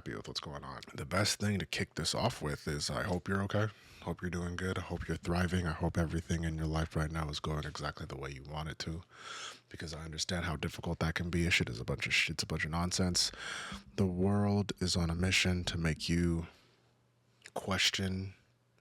happy with what's going on. The best thing to kick this off with is I hope you're okay. Hope you're doing good. I hope you're thriving. I hope everything in your life right now is going exactly the way you want it to, because I understand how difficult that can be. Shit is a bunch of shit's a bunch of nonsense. The world is on a mission to make you question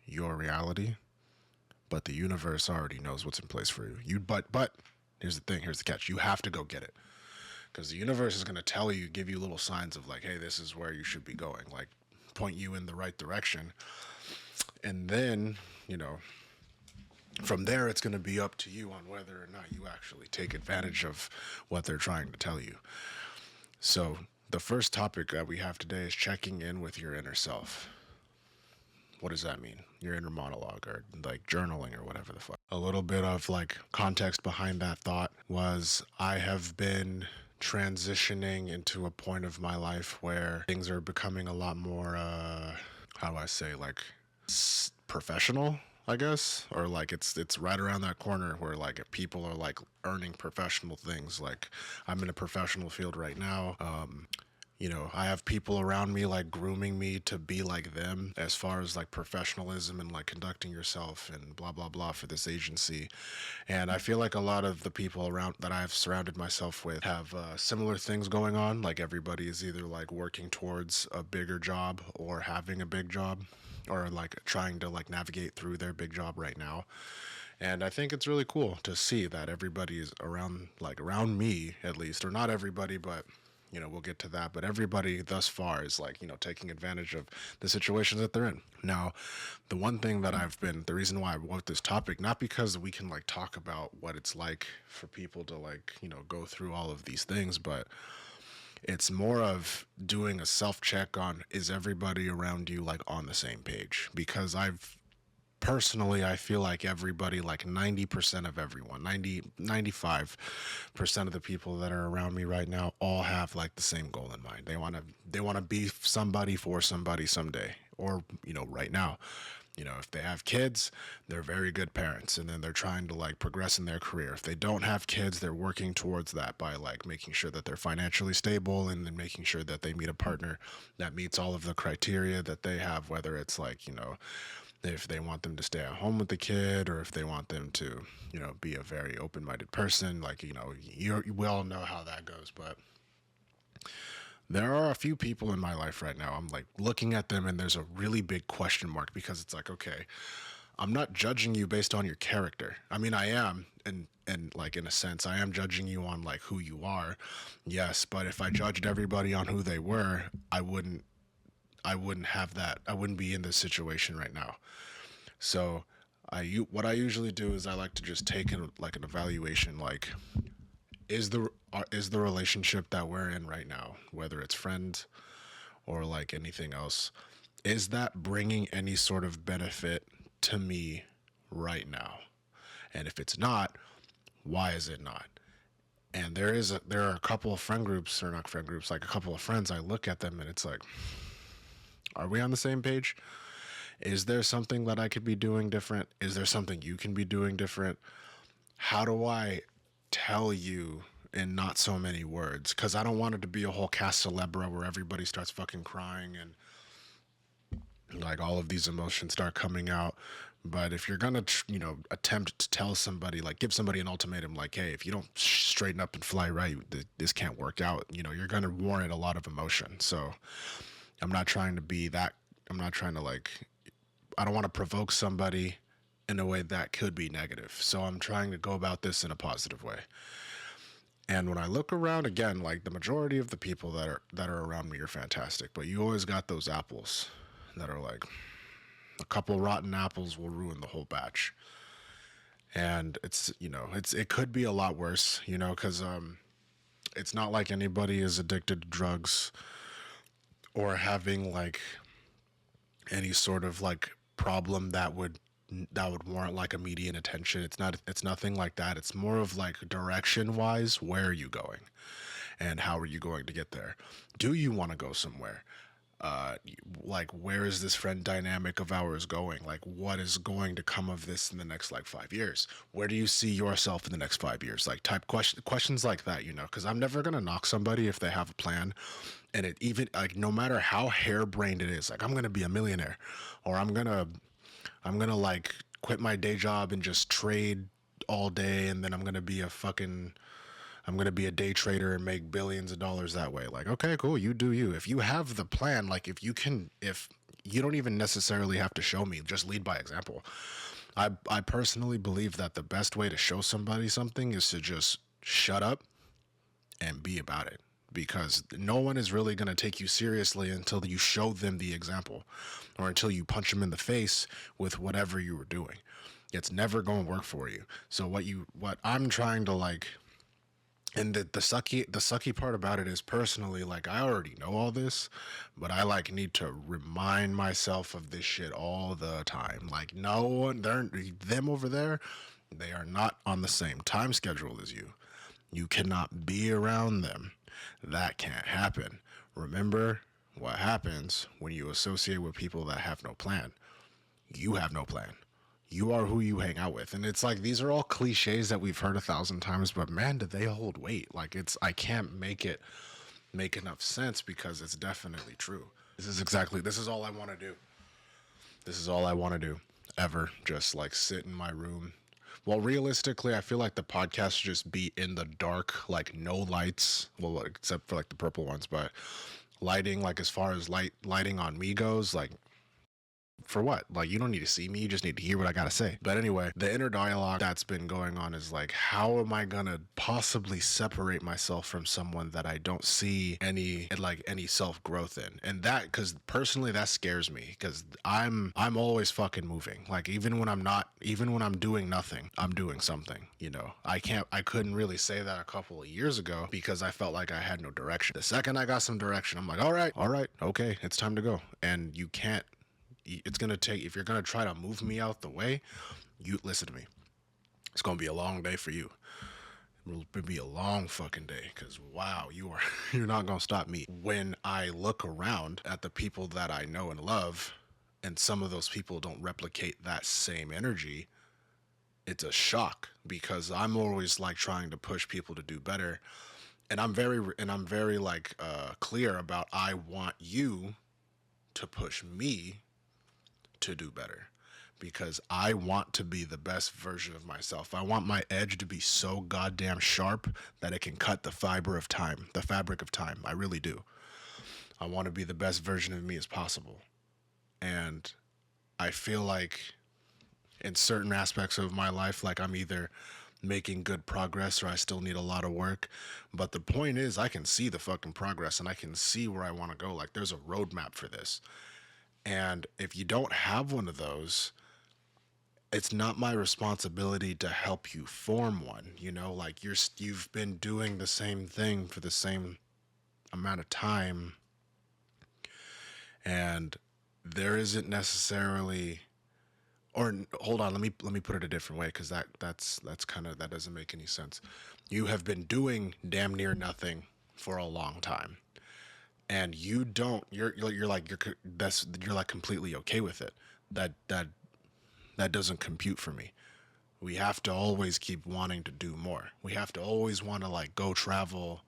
your reality, but the universe already knows what's in place for you. But here's the thing, here's the catch. You have to go get it. Because the universe is going to tell you, give you little signs of like, hey, this is where you should be going, like point you in the right direction. And then, from there, it's going to be up to you on whether or not you actually take advantage of what they're trying to tell you. So the first topic that we have today is checking in with your inner self. What does that mean? Your inner monologue, or like journaling, or whatever the fuck. A little bit of like context behind that thought was I have been transitioning into a point of my life where things are becoming a lot more, how do I say, like professional, I guess, or like it's right around that corner where like if people are like earning professional things. Like I'm in a professional field right now. I have people around me like grooming me to be like them as far as like professionalism and like conducting yourself and blah, blah, blah for this agency. And I feel like a lot of the people around that I've surrounded myself with have similar things going on. Like everybody is either like working towards a bigger job or having a big job, or like trying to like navigate through their big job right now. And I think it's really cool to see that everybody is around me at least, or not everybody, but we'll get to that. But everybody thus far is like, taking advantage of the situations that they're in. Now, the one thing that the reason why I wrote this topic, not because we can like talk about what it's like for people to like, go through all of these things, but it's more of doing a self check on, is everybody around you like on the same page? Because personally, I feel like everybody, like 90% of everyone, 95% of the people that are around me right now all have like the same goal in mind. They want to be somebody for somebody someday, or, right now. If they have kids, they're very good parents, and then they're trying to like progress in their career. If they don't have kids, they're working towards that by like making sure that they're financially stable, and then making sure that they meet a partner that meets all of the criteria that they have, whether it's like, if they want them to stay at home with the kid, or if they want them to, be a very open-minded person. Like, you all know how that goes. But there are a few people in my life right now, I'm like looking at them and there's a really big question mark, because it's like, okay, I'm not judging you based on your character. I mean, I am, and like in a sense, I am judging you on like who you are. Yes, but if I judged everybody on who they were, I wouldn't have that. I wouldn't be in this situation right now. So what I usually do is I like to just take like an evaluation, like is the relationship that we're in right now, whether it's friends or like anything else, is that bringing any sort of benefit to me right now? And if it's not, why is it not? And there are a couple of friend groups, or not friend groups, like a couple of friends, I look at them and it's like, are we on the same page? Is there something that I could be doing different? Is there something you can be doing different? How do I tell you in not so many words? Because I don't want it to be a whole cast celebra where everybody starts fucking crying and like all of these emotions start coming out. But if you're gonna, attempt to tell somebody, like give somebody an ultimatum, like, hey, if you don't straighten up and fly right, this can't work out. You're gonna warrant a lot of emotion. So I'm not trying to be that. I'm not trying to like. I don't want to provoke somebody in a way that could be negative. So I'm trying to go about this in a positive way. And when I look around again, like the majority of the people that are around me are fantastic, but you always got those apples that are like, a couple rotten apples will ruin the whole batch. And it could be a lot worse, because it's not like anybody is addicted to drugs or having like any sort of like problem that would warrant like immediate attention. It's nothing like that. It's more of like direction wise, where are you going and how are you going to get there? Do you want to go somewhere? Like, where is this friend dynamic of ours going? Like, what is going to come of this in the next like 5 years? Where do you see yourself in the next 5 years? Like, type questions like that, because I'm never gonna knock somebody if they have a plan. And it even like no matter how harebrained it is, like I'm gonna be a millionaire, or I'm gonna like quit my day job and just trade all day, and then I'm gonna be a day trader and make billions of dollars that way. Like, okay, cool, you do you. If you have the plan, like if you don't even necessarily have to show me, just lead by example. I personally believe that the best way to show somebody something is to just shut up and be about it, because no one is really going to take you seriously until you show them the example, or until you punch them in the face with whatever you were doing. It's never going to work for you. So what I'm trying to like, and the sucky part about it is, personally, like, I already know all this, but I like need to remind myself of this shit all the time. Like, no one, they're them over there, they are not on the same time schedule as you. You cannot be around them. That can't happen. Remember what happens when you associate with people that have no plan. You have no plan. You are who you hang out with. And it's like, these are all cliches that we've heard 1,000 times, but man, do they hold weight. Like, I can't make enough sense, because it's definitely true. This is all I want to do. This is all I want to do ever. Just like sit in my room. Well, realistically, I feel like the podcast should just be in the dark, like no lights. Well, except for like the purple ones, but lighting, like as far as lighting on me goes, like for what? Like, you don't need to see me, you just need to hear what I gotta say. But anyway, the inner dialogue that's been going on is like, how am I gonna possibly separate myself from someone that I don't see any self growth in? And that, because personally, that scares me, because I'm always fucking moving. Like, even when I'm doing nothing, I'm doing something. I couldn't really say that a couple of years ago, because I felt like I had no direction. The second I got some direction, I'm like, all right, okay, it's time to go. And you can't, it's going to take, if you're going to try to move me out the way, you listen to me. It's going to be a long day for you. It'll be a long fucking day, because wow, you're not going to stop me. When I look around at the people that I know and love, and some of those people don't replicate that same energy, it's a shock, because I'm always like trying to push people to do better. And I'm very like clear about, I want you to push me to do better, because I want to be the best version of myself. I want my edge to be so goddamn sharp that it can cut the fabric of time. I really do. I want to be the best version of me as possible. And I feel like in certain aspects of my life, like I'm either making good progress or I still need a lot of work. But the point is, I can see the fucking progress and I can see where I want to go. Like, there's a roadmap for this. And if you don't have one of those, it's not my responsibility to help you form one. Like, you've been doing the same thing for the same amount of time, and there isn't necessarily, or hold on, let me put it a different way, because that's kind of, that doesn't make any sense. You have been doing damn near nothing for a long time, and you're like completely okay with it. That doesn't compute for me. We have to always keep wanting to do more. We have to always want to like go travel,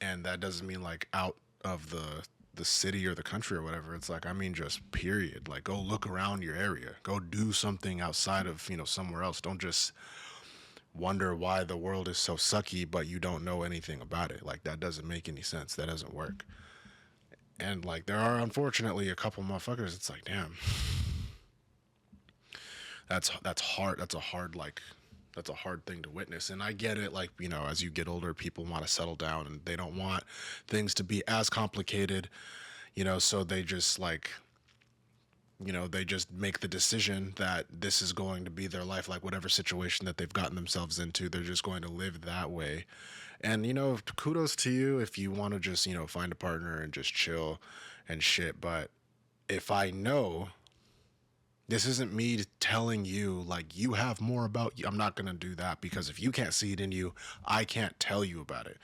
and that doesn't mean like out of the city or the country or whatever. It's like, I mean, just period. Like, go look around your area. Go do something outside of, somewhere else. Don't just wonder why the world is so sucky, but you don't know anything about it. Like, that doesn't make any sense. That doesn't work. And like, there are unfortunately a couple motherfuckers. It's like, damn, that's hard. That's a hard thing to witness. And I get it. Like, as you get older, people want to settle down and they don't want things to be as complicated, so they just like, they just make the decision that this is going to be their life. Like, whatever situation that they've gotten themselves into, they're just going to live that way. And, kudos to you if you want to just, find a partner and just chill and shit. But if I know, this isn't me telling you like you have more about you, I'm not going to do that, because if you can't see it in you, I can't tell you about it.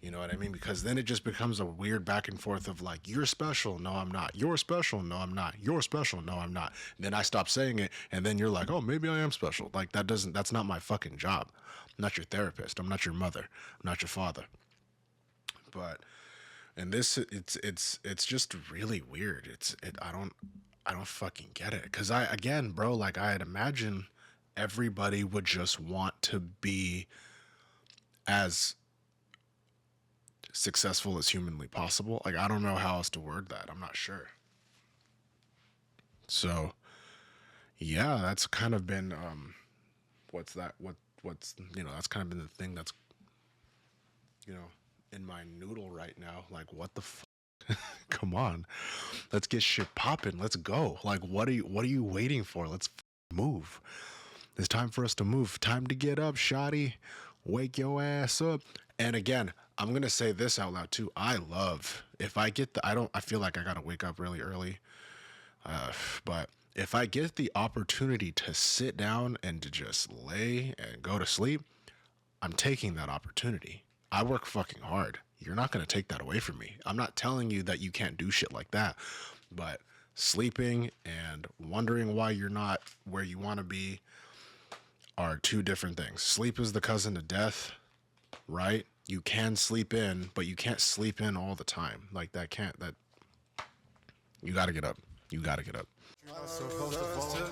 You know what I mean? Because then it just becomes a weird back and forth of like, you're special, no I'm not, you're special, no I'm not, you're special, no I'm not. And then I stop saying it, and then you're like, oh, maybe I am special. Like, that's not my fucking job. I'm not your therapist, I'm not your mother, I'm not your father. But And this it's just really weird. I don't fucking get it. Cause I again, bro, like I'd imagine everybody would just want to be as successful as humanly possible. Like I don't know how else to word that. I'm not sure. So yeah, that's kind of been what's that what's that's kind of been the thing that's you know in my noodle right now. Like what the come on, let's get shit popping. Let's go. Like what are you waiting for? Let's move. It's time for us to move. Time to get up, shoddy. Wake your ass up. And again, I'm gonna say this out loud too. I love if I get the I don't I feel like I gotta wake up really early. But if I get the opportunity to sit down and to just lay and go to sleep, I'm taking that opportunity. I work fucking hard. You're not going to take that away from me. I'm not telling you that you can't do shit like that, but sleeping and wondering why you're not where you want to be are two different things. Sleep is the cousin to death, right? You can sleep in, but you can't sleep in all the time. Like that can't that you got to get up. You got to get up. So first of all,